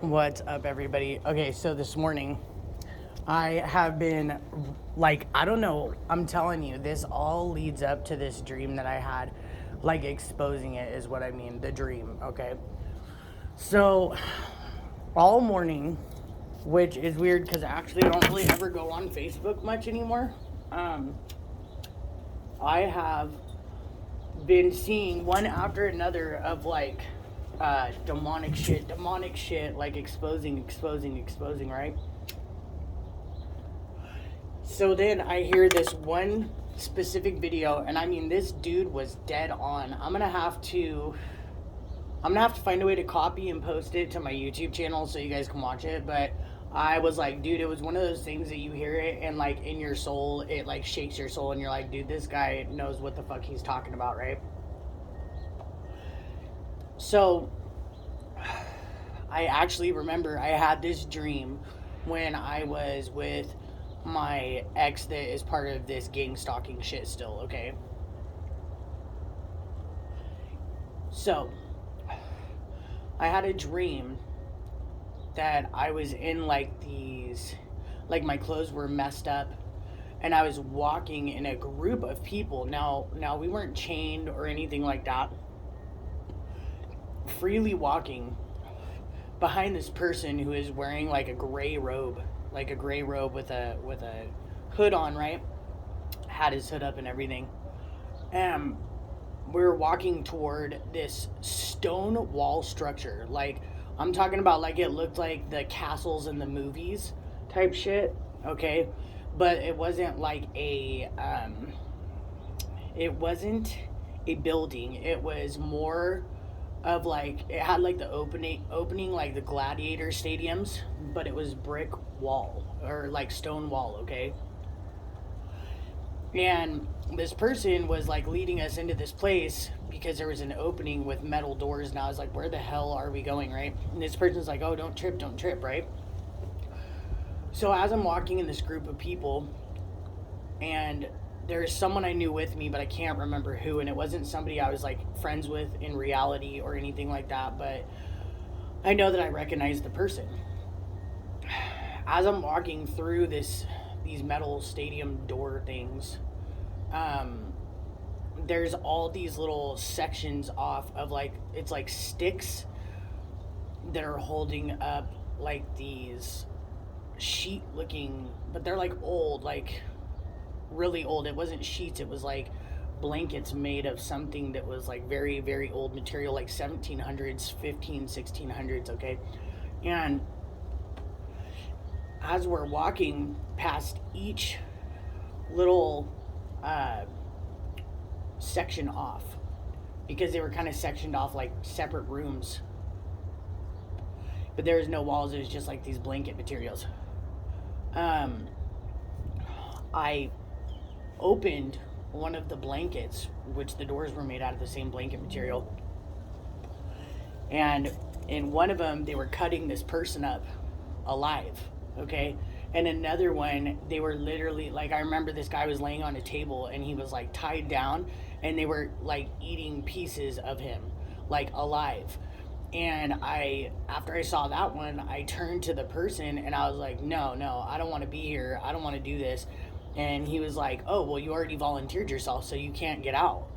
What's up, everybody? Okay, so this morning I have been like, I don't know, I'm telling you, this all leads up to this dream that I had. Like, exposing it is what I mean, the dream, okay? So, all morning, which is weird because actually I don't really ever go on Facebook much anymore. Um, I have been seeing one after another of like demonic shit, like exposing, right? So then I hear this one specific video, and I mean, this dude was dead on. I'm gonna have to find a way to copy and post it to my YouTube channel so you guys can watch it. But I was like, dude, it was one of those things that you hear it and like in your soul, it like shakes your soul, and you're like, dude, this guy knows what the fuck he's talking about, right? So I actually remember I had this dream when I was with my ex that is part of this gang stalking shit still, okay? So, I had a dream that I was in like these, like my clothes were messed up, and I was walking in a group of people. Now we weren't chained or anything like that. Freely walking behind this person who is wearing like a gray robe, with a hood on, right? Had his hood up and everything. Um, we were walking toward this stone wall structure. Like, I'm talking about like it looked like the castles in the movies type shit. Okay, but it wasn't a building. It was more of like, it had like the opening like the gladiator stadiums, but it was brick wall or like stone wall, okay? And this person was like leading us into this place because there was an opening with metal doors, and I was like, where the hell are we going, right? And this person's like, oh, don't trip, right? So as I'm walking in this group of people, and there's someone I knew with me, but I can't remember who, and it wasn't somebody I was like friends with in reality or anything like that, but I know that I recognized the person. As I'm walking through these metal stadium door things, um, there's all these little sections off of like, it's like sticks that are holding up like these sheet looking, but they're like old, like really old. It wasn't sheets, it was like blankets made of something that was like very, very old material, like 1700s, 1600s, okay? And as we're walking past each little uh, section off, because they were kind of sectioned off like separate rooms, but there was no walls, it was just like these blanket materials. um, I opened one of the blankets, which the doors were made out of the same blanket material, and in one of them they were cutting this person up alive, okay? And another one, they were literally like, I remember this guy was laying on a table and he was like tied down, and they were like eating pieces of him like alive. And after I saw that one, I turned to the person and I was like, no, I don't want to be here, I don't want to do this. And he was like, oh, well, you already volunteered yourself, so you can't get out.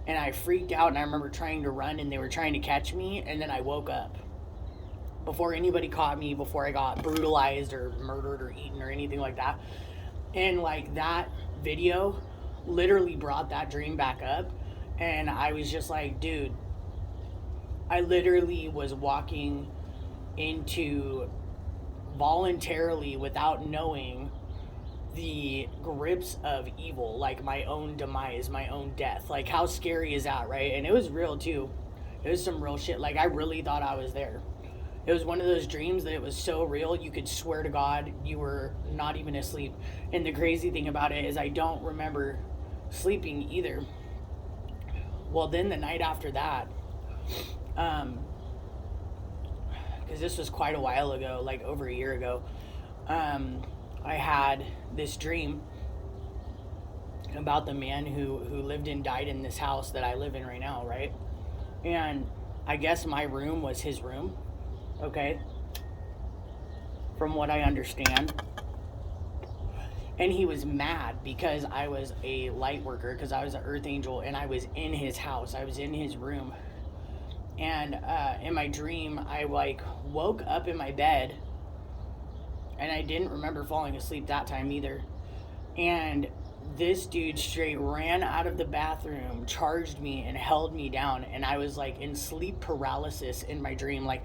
And I freaked out, and I remember trying to run, and they were trying to catch me, and then I woke up before anybody caught me, before I got brutalized or murdered or eaten or anything like that. And like, that video literally brought that dream back up. And I was just like, dude, I literally was walking into, voluntarily, without knowing, the grips of evil, like my own demise, my own death. Like, how scary is that, right? And it was real too. It was some real shit. Like, I really thought I was there. It was one of those dreams that it was so real you could swear to God you were not even asleep. And the crazy thing about it is I don't remember sleeping either. Well, then the night after that, um, because this was quite a while ago, like over a year ago, I had this dream about the man who lived and died in this house that I live in right now, right? And I guess my room was his room, okay? from what I understand. And he was mad because I was a light worker, because I was an earth angel, and I was in his house. I was in his room. And in my dream, I like woke up in my bed, and I didn't remember falling asleep that time either. And this dude straight ran out of the bathroom, charged me, and held me down. And I was like in sleep paralysis in my dream. Like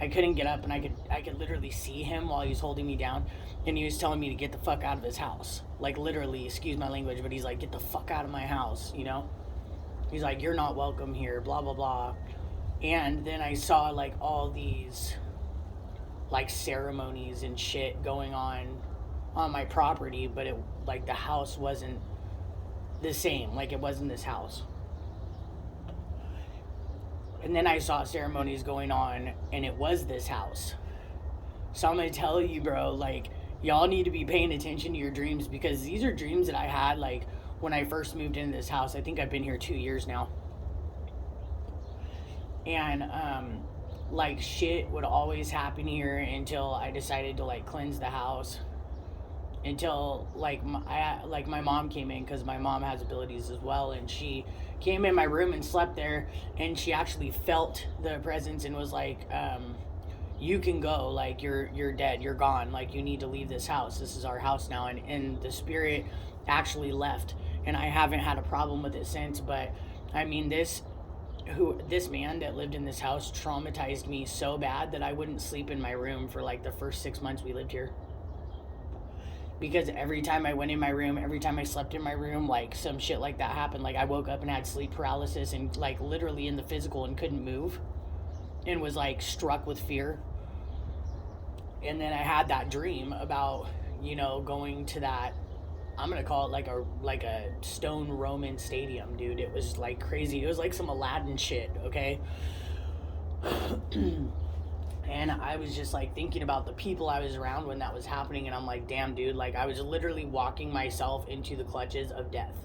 I couldn't get up, and I could literally see him while he was holding me down. And he was telling me to get the fuck out of his house. Like literally, excuse my language, but he's like, get the fuck out of my house, you know? He's like, you're not welcome here, blah, blah, blah. And then I saw like all these like ceremonies and shit going on my property, but it like the house wasn't the same. Like it wasn't this house. And then I saw ceremonies going on, and it was this house. So I'm gonna tell you, bro, like, y'all need to be paying attention to your dreams, because these are dreams that I had like when I first moved into this house. I think I've been here 2 years now. And like shit would always happen here until I decided to like cleanse the house. Until like my mom came in, because my mom has abilities as well, and she came in my room and slept there, and she actually felt the presence and was like, you can go, like you're dead, you're gone, like you need to leave this house, this is our house now. And the spirit actually left, and I haven't had a problem with it since. But I mean, this man that lived in this house traumatized me so bad that I wouldn't sleep in my room for like the first 6 months we lived here. Because every time I went in my room, every time I slept in my room, like some shit like that happened. Like I woke up and had sleep paralysis, and like literally in the physical, and couldn't move, and was like struck with fear. And then I had that dream about, you know, going to that, I'm gonna call it like a stone Roman stadium, dude. It was like crazy. It was like some Aladdin shit, okay? And I was just like thinking about the people I was around when that was happening, and I'm like, damn, dude, like I was literally walking myself into the clutches of death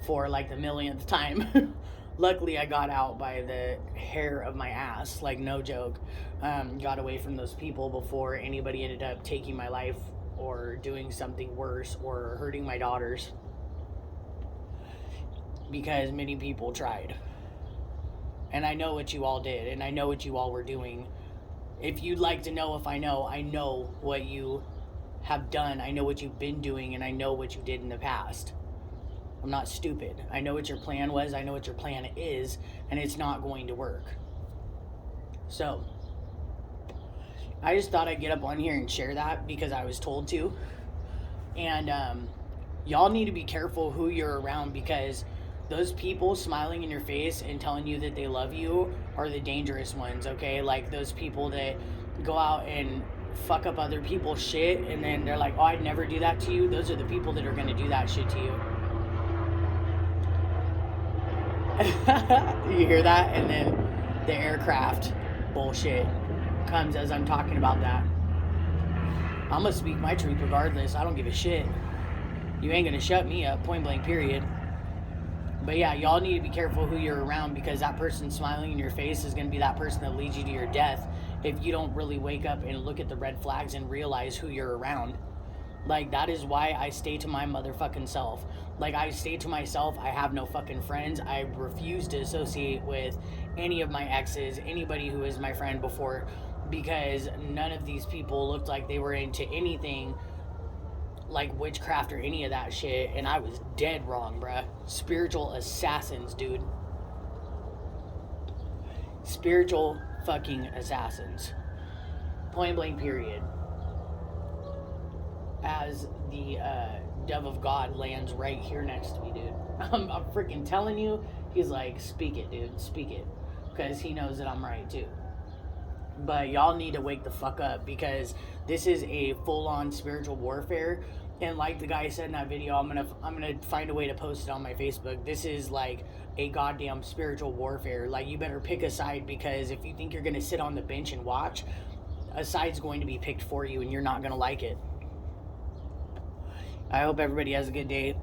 for like the millionth time. Luckily, I got out by the hair of my ass, like no joke. Got away from those people before anybody ended up taking my life or doing something worse or hurting my daughters, because many people tried. And I know what you all did, and I know what you all were doing. If you'd like to know if I know what you have done. I know what you've been doing, and I know what you did in the past. I'm not stupid. I know what your plan was, I know what your plan is, and it's not going to work. So, I just thought I'd get up on here and share that because I was told to. And y'all need to be careful who you're around, because those people smiling in your face and telling you that they love you are the dangerous ones, okay? Like those people that go out and fuck up other people's shit, and then they're like, oh, I'd never do that to you. Those are the people that are going to do that shit to you. You hear that? And then the aircraft bullshit comes as I'm talking about that. I'm going to speak my truth regardless. I don't give a shit. You ain't going to shut me up, point blank, period. But yeah, y'all need to be careful who you're around, because that person smiling in your face is going to be that person that leads you to your death if you don't really wake up and look at the red flags and realize who you're around. Like, that is why I stay to my motherfucking self. Like, I stay to myself. I have no fucking friends. I refuse to associate with any of my exes, anybody who was my friend before, because none of these people looked like they were into anything like witchcraft or any of that shit, and I was dead wrong, bruh. Spiritual assassins, dude. Spiritual fucking assassins. Point blank, period. As the dove of God lands right here next to me, dude. I'm freaking telling you, he's like, speak it, dude, speak it. Because he knows that I'm right, too. But y'all need to wake the fuck up, because this is a full-on spiritual warfare. And like the guy said in that video, I'm gonna find a way to post it on my Facebook. This is like a goddamn spiritual warfare. Like, you better pick a side, because if you think you're gonna sit on the bench and watch, a side's going to be picked for you, and you're not gonna like it. I hope everybody has a good day.